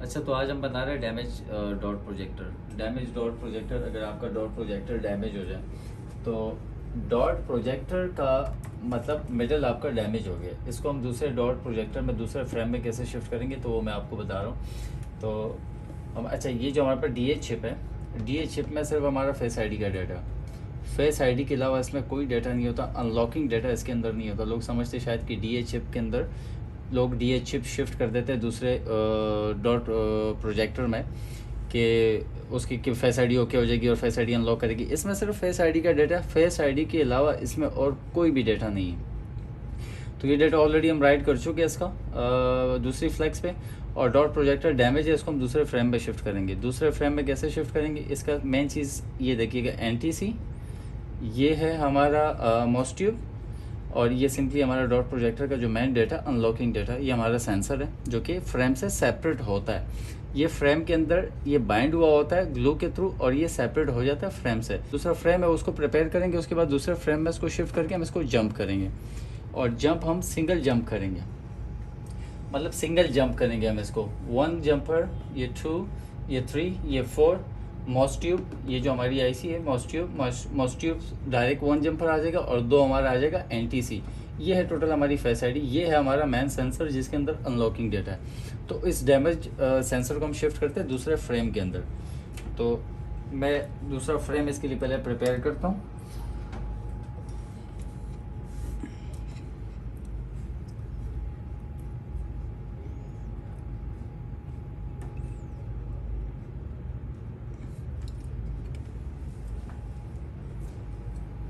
अच्छा, तो आज हम बना रहे हैं damage dot projector. Damage dot projector, अगर आपका डॉट प्रोजेक्टर डैमेज हो जाए तो डॉट प्रोजेक्टर का मतलब मिडल आपका डैमेज हो गया, इसको हम दूसरे डॉट प्रोजेक्टर में दूसरे फ्रेम में कैसे शिफ्ट करेंगे तो वो मैं आपको बता रहा हूँ। तो हम अच्छा, ये जो हमारे पास DH चिप है, DH चिप में सिर्फ हमारा फेस आईडी का डाटा, फेस आईडी के अलावा इसमें कोई डाटा नहीं होता, अनलॉकिंग डाटा इसके अंदर नहीं होता। लोग समझते शायद कि DH चिप के अंदर लोग DH चिप शिफ्ट कर देते हैं दूसरे डॉट प्रोजेक्टर में कि उसकी फेस आईडी ओके हो जाएगी और फेस आईडी अनलॉक करेगी। इसमें सिर्फ फेस आईडी का डाटा, फेस आईडी के अलावा इसमें और कोई भी डाटा नहीं है। तो ये डाटा ऑलरेडी हम राइट कर चुके हैं इसका दूसरी फ्लैक्स पे, और डॉट प्रोजेक्टर डैमेज है, इसको हम दूसरे फ्रेम पे शिफ्ट करेंगे। दूसरे फ्रेम में कैसे शिफ्ट करेंगे, इसका मेन चीज़ ये देखिएगा, NTC ये है हमारा माउस ट्यूब, और ये सिंपली हमारा डॉट प्रोजेक्टर का जो मेन डेटा, अनलॉकिंग डेटा, ये हमारा सेंसर है जो कि फ्रेम से सेपरेट होता है। ये फ्रेम के अंदर ये बाइंड हुआ होता है ग्लू के थ्रू, और ये सेपरेट हो जाता है फ्रेम से। दूसरा फ्रेम है उसको प्रिपेयर करेंगे, उसके बाद दूसरे फ्रेम में इसको शिफ्ट करके हम इसको जंप करेंगे, और जंप हम सिंगल जंप करेंगे, मतलब सिंगल जंप करेंगे हम इसको। 1 जंपर, ये 2, ये 3, ये 4 माउस ट्यूब, ये जो हमारी IC है माउस ट्यूब डायरेक्ट 1 जंपर आ जाएगा, और 2 हमारा आ जाएगा NTC। ये है टोटल हमारी फेस आईडी, ये है हमारा मेन सेंसर जिसके अंदर अनलॉकिंग डेटा है। तो इस डैमेज सेंसर को हम शिफ्ट करते हैं दूसरे फ्रेम के अंदर। तो मैं दूसरा फ्रेम इसके लिए पहले प्रिपेयर करता हूँ।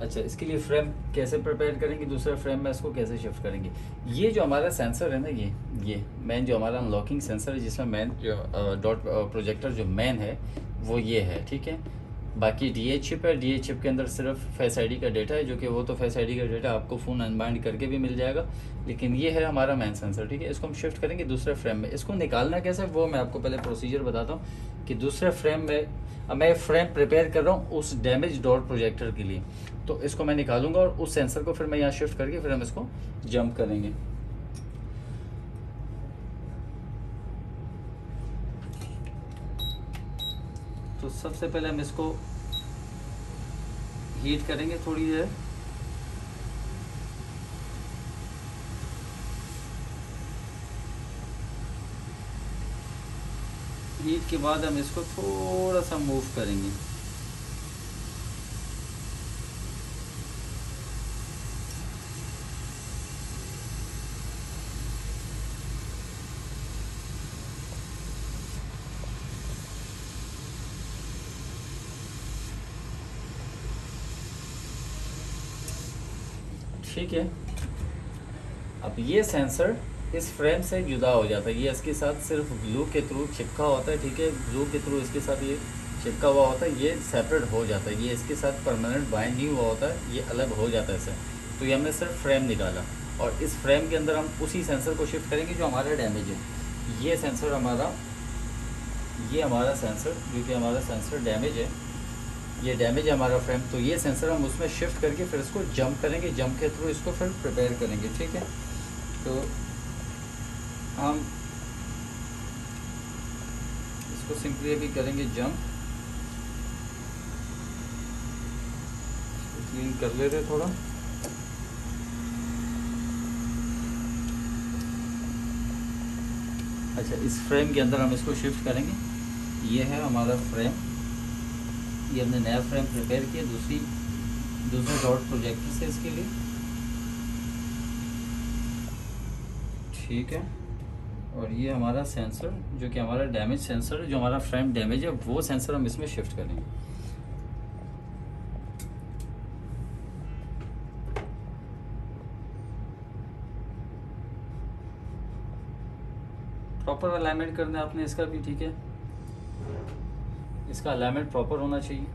अच्छा, इसके लिए फ्रेम कैसे प्रिपेयर करेंगे, दूसरे फ्रेम में इसको कैसे शिफ्ट करेंगे। ये जो हमारा सेंसर है ना, ये मेन जो हमारा अनलॉकिंग सेंसर है, जिसमें मेन जो डॉट प्रोजेक्टर जो मेन है वो ये है, ठीक है। बाकी DH चिप है, DH चिप के अंदर सिर्फ फेस आईडी का डेटा है, जो कि वो तो फेस आईडी का डेटा आपको फ़ोन अनबाइंड करके भी मिल जाएगा, लेकिन ये है हमारा मेन सेंसर, ठीक है। इसको हम शिफ्ट करेंगे दूसरे फ्रेम में। इसको निकालना कैसे वो मैं आपको पहले प्रोसीजर बताता हूँ कि दूसरे फ्रेम में अब मैं फ्रेम प्रिपेयर कर रहा हूँ उस डैमेज डॉट प्रोजेक्टर के लिए। तो इसको मैं निकालूंगा और उस सेंसर को फिर मैं यहाँ शिफ्ट करके फिर हम इसको जंप करेंगे। तो सबसे पहले हम इसको हीट करेंगे थोड़ी देर। हीट के बाद हम इसको थोड़ा सा मूव करेंगे। ठीक है, अब ये सेंसर इस फ्रेम से जुदा हो जाता है, ये इसके साथ सिर्फ ग्लू के थ्रू चिपका होता है, ठीक है। ग्लू के थ्रू इसके साथ ये चिपका हुआ होता है, ये सेपरेट हो जाता है, ये इसके साथ परमानेंट बाइंड नहीं हुआ होता है, ये अलग हो जाता है इससे। तो ये हमने सिर्फ फ्रेम निकाला, और इस फ्रेम के अंदर हम उसी सेंसर को शिफ्ट करेंगे जो हमारा डैमेज है। ये सेंसर हमारा, ये हमारा सेंसर जो कि हमारा सेंसर डैमेज है, ये डैमेज है हमारा फ्रेम। तो ये सेंसर हम उसमें शिफ्ट करके फिर इसको जंप करेंगे, जंप के थ्रू इसको फिर प्रिपेयर करेंगे, ठीक है। तो हम इसको सिंपली अभी करेंगे जंप, क्लीन कर ले रहे थोड़ा। अच्छा, इस फ्रेम के अंदर हम इसको शिफ्ट करेंगे। ये है हमारा फ्रेम, ये हमने नया फ्रेम प्रिपेयर किया दूसरे डॉट प्रोजेक्टर से इसके लिए, ठीक है। और ये हमारा सेंसर जो कि हमारा डैमेज सेंसर है, जो हमारा फ्रेम डैमेज है वो सेंसर हम इसमें शिफ्ट करेंगे। प्रॉपर अलाइनमेंट करना है आपने इसका भी, ठीक है। इसका अलाइनमेंट प्रॉपर होना चाहिए।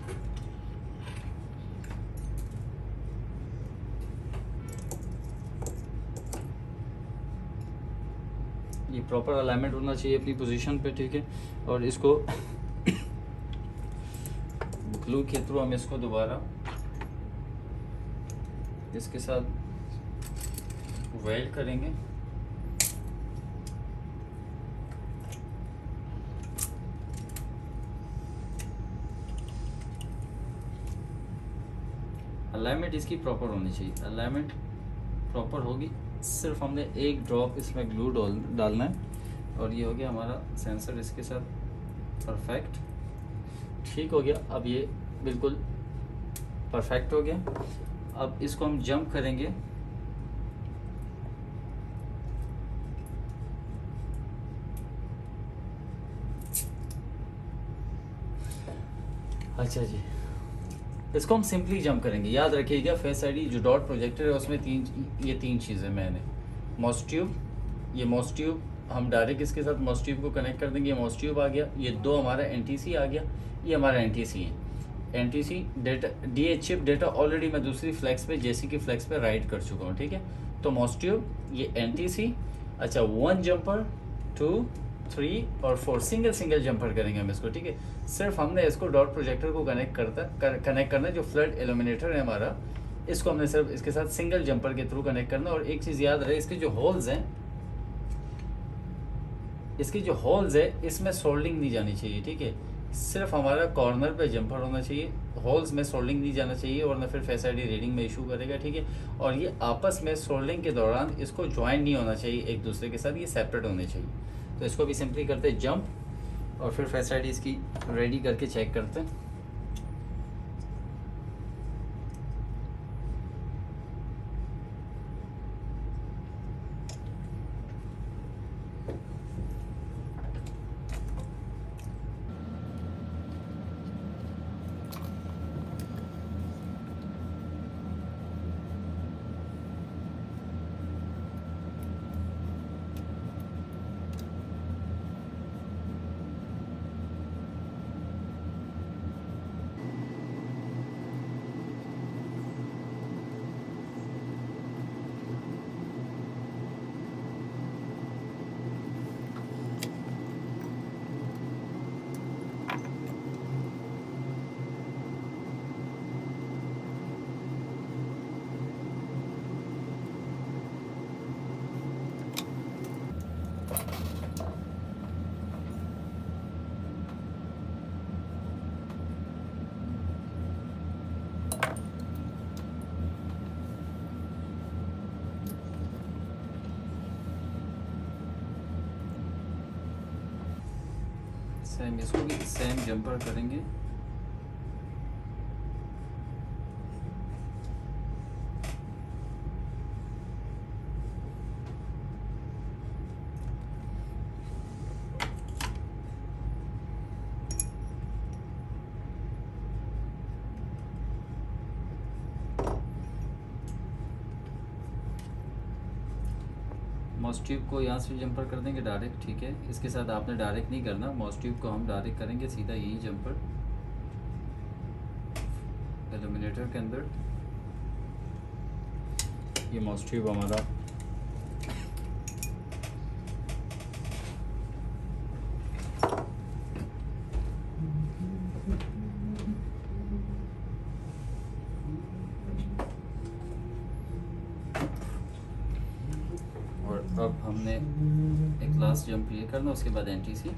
ये प्रॉपर अलाइनमेंट होना चाहिए अपनी पोजीशन पे, ठीक है। और इसको ग्लू के थ्रू हम इसको दोबारा इसके साथ वेल्ड करेंगे। अलाइनमेंट इसकी प्रॉपर होनी चाहिए, अलाइनमेंट प्रॉपर होगी, सिर्फ हमने एक ड्रॉप इसमें ग्लू डालना है और ये हो गया हमारा सेंसर इसके साथ परफेक्ट। ठीक हो गया, अब ये बिल्कुल परफेक्ट हो गया। अब इसको हम जंप करेंगे, अच्छा जी, इसको हम सिंपली जंप करेंगे। याद रखिएगा फेस आईडी जो डॉट प्रोजेक्टर है उसमें तीन चीज़ें मैंने मॉस ट्यूब, ये मॉस ट्यूब हम डायरेक्ट इसके साथ मॉस ट्यूब को कनेक्ट कर देंगे, मॉस ट्यूब आ गया, ये दो हमारा एनटीसी आ गया, ये हमारा एनटीसी है। NTC data DH chip data already मैं दूसरी फ्लैक्स पे जेसी की फ्लैक्स पे राइट कर चुका हूँ, ठीक है। तो मॉस ट्यूब, ये एनटीसी, अच्छा 1 जंपर 2 3 और 4 सिंगल जंपर करेंगे हम इसको, ठीक है। सिर्फ हमने इसको डॉट प्रोजेक्टर को कनेक्ट करना है, जो फ्लड इल्यूमिनेटर है हमारा, इसको हमने सिर्फ इसके साथ सिंगल जंपर के थ्रू कनेक्ट करना। और एक चीज़ याद रहे, इसके जो होल्स हैं, इसमें सोल्डिंग नहीं जानी चाहिए, ठीक है। सिर्फ हमारा कॉर्नर पे जंपर होना चाहिए, होल्स में सोल्डिंग नहीं जाना चाहिए, वरना फिर फेस आईडी रीडिंग में इशू करेगा, ठीक है। और ये आपस में सोल्डिंग के दौरान इसको ज्वाइन नहीं होना चाहिए एक दूसरे के साथ, ये सेपरेट होने चाहिए। तो इसको भी सिंपली करते हैं जंप और फिर फेस आईडी इसकी रेडी करके चेक करते हैं। सेम इसको भी सेम जंपर करेंगे। मॉस ट्यूब को यहाँ से जंपर कर देंगे डायरेक्ट, ठीक है। इसके साथ आपने डायरेक्ट नहीं करना, मॉस ट्यूब को हम डायरेक्ट करेंगे सीधा यही जंपर इल्यूमिनेटर के अंदर। ये मॉस ट्यूब हमारा अब हमने एक लास्ट जंप ये करना, उसके बाद एनटीसी।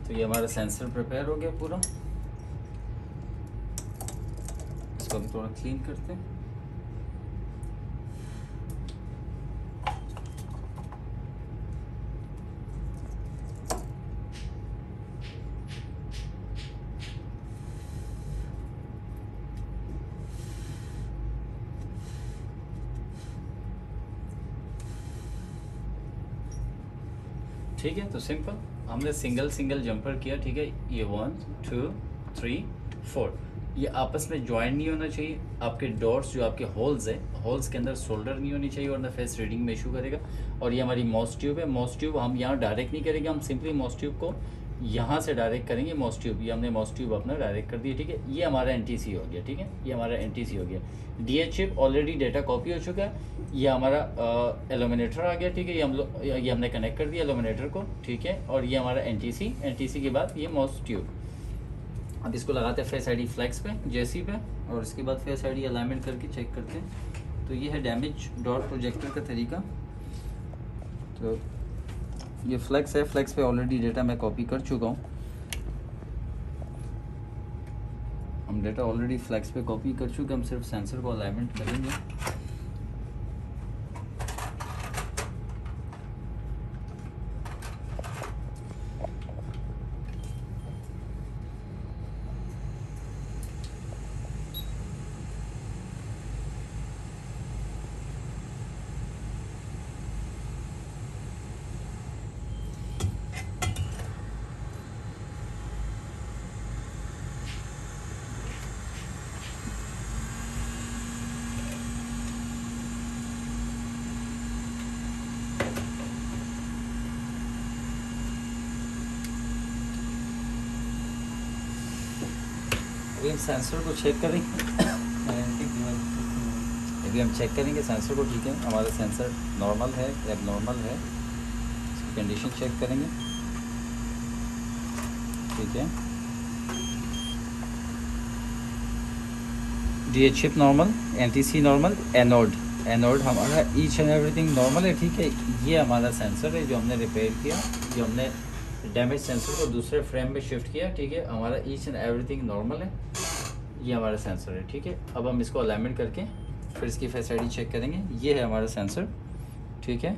तो ये हमारा सेंसर प्रिपेयर हो गया पूरा। इसको भी थोड़ा क्लीन करते हैं। ठीक है, तो सिंपल हमने सिंगल जंपर किया, ठीक है। ये 1 2 3 4 ये आपस में ज्वाइन नहीं होना चाहिए। आपके डॉट्स जो आपके होल्स है, होल्स के अंदर सोल्डर नहीं होनी चाहिए वरना फेस रीडिंग में इशू करेगा। और ये हमारी माउस ट्यूब है, माउस ट्यूब हम यहाँ डायरेक्ट नहीं करेंगे, हम सिंपली माउस ट्यूब को यहाँ से डायरेक्ट करेंगे। माउस ट्यूब, ये हमने माउस ट्यूब अपना डायरेक्ट कर दिया, ठीक है। ये हमारा एनटीसी हो गया, ठीक है, ये हमारा एनटीसी हो गया। DH chip already data copy हो चुका है। ये हमारा एलुमिनेटर आ गया, ठीक है, ये हमने कनेक्ट कर दिया एलुमिनेटर को, ठीक है। और ये हमारा एनटीसी, एनटीसी के बाद ये माउस ट्यूब। अब इसको लगाते हैं फेस आईडी फ्लैक्स पे, जेसी पे, और इसके बाद फेस आईडी अलाइनमेंट करके चेक करते हैं। तो ये है डैमेज डॉट प्रोजेक्टर का तरीका। तो ये फ्लैक्स है, फ्लैक्स पे ऑलरेडी डेटा मैं कॉपी कर चुका हूँ। हम डेटा ऑलरेडी फ्लैक्स पे कॉपी कर चुके, हम सिर्फ सेंसर को अलाइनमेंट करेंगे। अभी हम सेंसर को चेक करेंगे। अभी हम चेक करेंगे सेंसर को, ठीक है। हमारा सेंसर नॉर्मल है, एबनॉर्मल है, इसकी कंडीशन चेक करेंगे, ठीक है। DH chip normal, NTC normal, anode हमारा ईच एंड एवरीथिंग नॉर्मल है, ठीक है। ये हमारा सेंसर है जो हमने रिपेयर किया, जो हमने डैमेज सेंसर को दूसरे फ्रेम में शिफ्ट किया, ठीक है। हमारा ईच एंड एवरीथिंग नॉर्मल है, ये हमारा सेंसर है, ठीक है। अब हम इसको अलाइनमेंट करके फिर इसकी फेस आईडी चेक करेंगे। ये है हमारा सेंसर, ठीक है।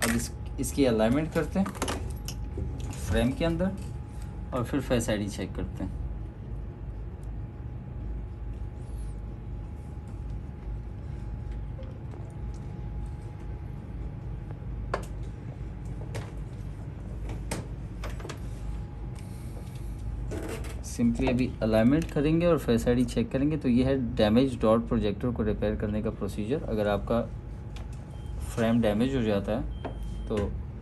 अब इसकी अलाइनमेंट करते हैं फ्रेम के अंदर और फिर फेस आईडी चेक करते हैं। सिंपली अभी अलाइनमेंट करेंगे और फेस आईडी चेक करेंगे। तो ये है डैमेज डॉट प्रोजेक्टर को रिपेयर करने का प्रोसीजर। अगर आपका फ्रेम डैमेज हो जाता है तो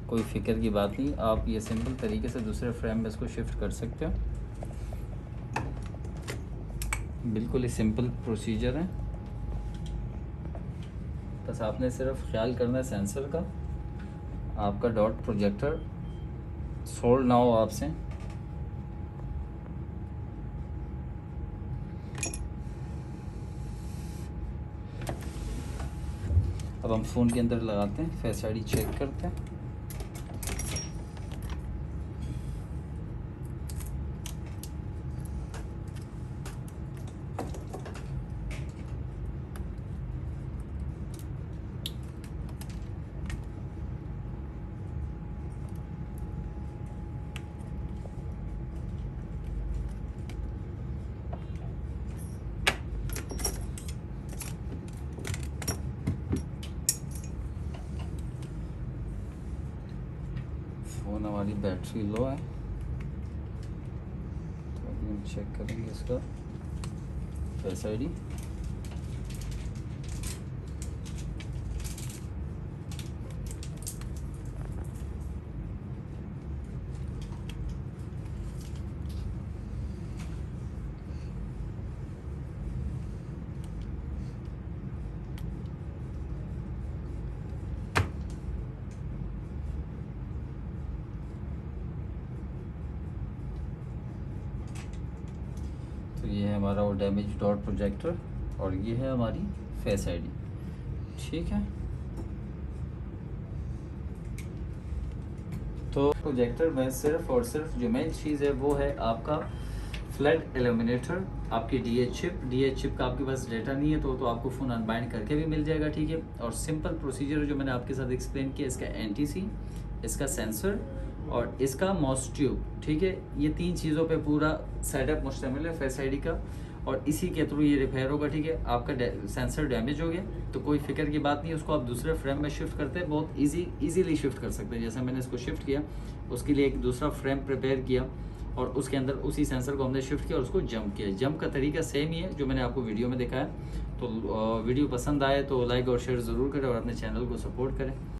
कोई फ़िक्र की बात नहीं, आप ये सिंपल तरीके से दूसरे फ्रेम में इसको शिफ्ट कर सकते हो। बिल्कुल ही सिंपल प्रोसीजर है, बस आपने सिर्फ ख्याल करना है सेंसर का, आपका डॉट प्रोजेक्टर सोल्ड ना हो आपसे। अब हम फ़ोन के अंदर लगाते हैं, फेस आईडी चेक करते हैं। फ़ोन हमारी बैटरी लो है, तो अभी हम चेक करेंगे इसका फेस आईडी। तो ये है हमारा वो डैमेज डॉट प्रोजेक्टर और ये है हमारी फेस आईडी, ठीक है। तो प्रोजेक्टर में सिर्फ और सिर्फ जो मेन चीज़ है वो है आपका फ्लैट एल्यूमिनेटर, आपकी डीएच चिप का आपके पास डेटा नहीं है तो आपको फ़ोन अनबाइंड करके भी मिल जाएगा, ठीक है। और सिंपल प्रोसीजर जो मैंने आपके साथ एक्सप्लेन किया, इसका एनटीसी, इसका सेंसर और इसका माउस ट्यूब, ठीक है। ये तीन चीज़ों पे पूरा सेटअप मुश्तमिल है फेस आईडी का, और इसी के थ्रू ये रिपेयर होगा, ठीक है। आपका सेंसर डैमेज हो गया तो कोई फिक्र की बात नहीं, उसको आप दूसरे फ्रेम में शिफ्ट करते हैं, बहुत इजीली शिफ्ट कर सकते हैं। जैसे मैंने इसको शिफ्ट किया, उसके लिए एक दूसरा फ्रेम प्रिपेयर किया और उसके अंदर उसी सेंसर को हमने शिफ्ट किया और उसको जंप किया। जंप का तरीका सेम ही है जो मैंने आपको वीडियो में दिखाया। तो वीडियो पसंद आए तो लाइक और शेयर ज़रूर करें और अपने चैनल को सपोर्ट करें।